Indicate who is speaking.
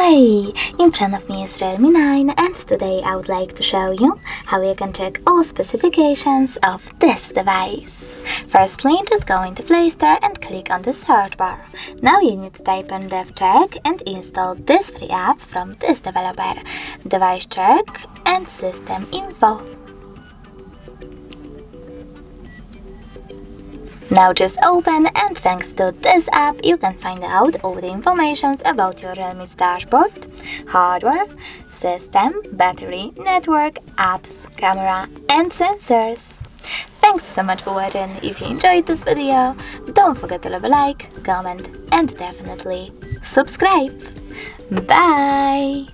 Speaker 1: Hi! In front of me is Realme 9 and today I would like to show you how you can check all specifications of this device. Firstly, just go into Play Store and click on the search bar. Now you need to type in DevCheck and install this free app from this developer, DevCheck and System Info. Now just open, and thanks to this app you can find out all the information about your Realme's dashboard, hardware, system, battery, network, apps, camera and sensors. Thanks so much for watching. If you enjoyed this video, don't forget to leave a like, comment and definitely subscribe. Bye!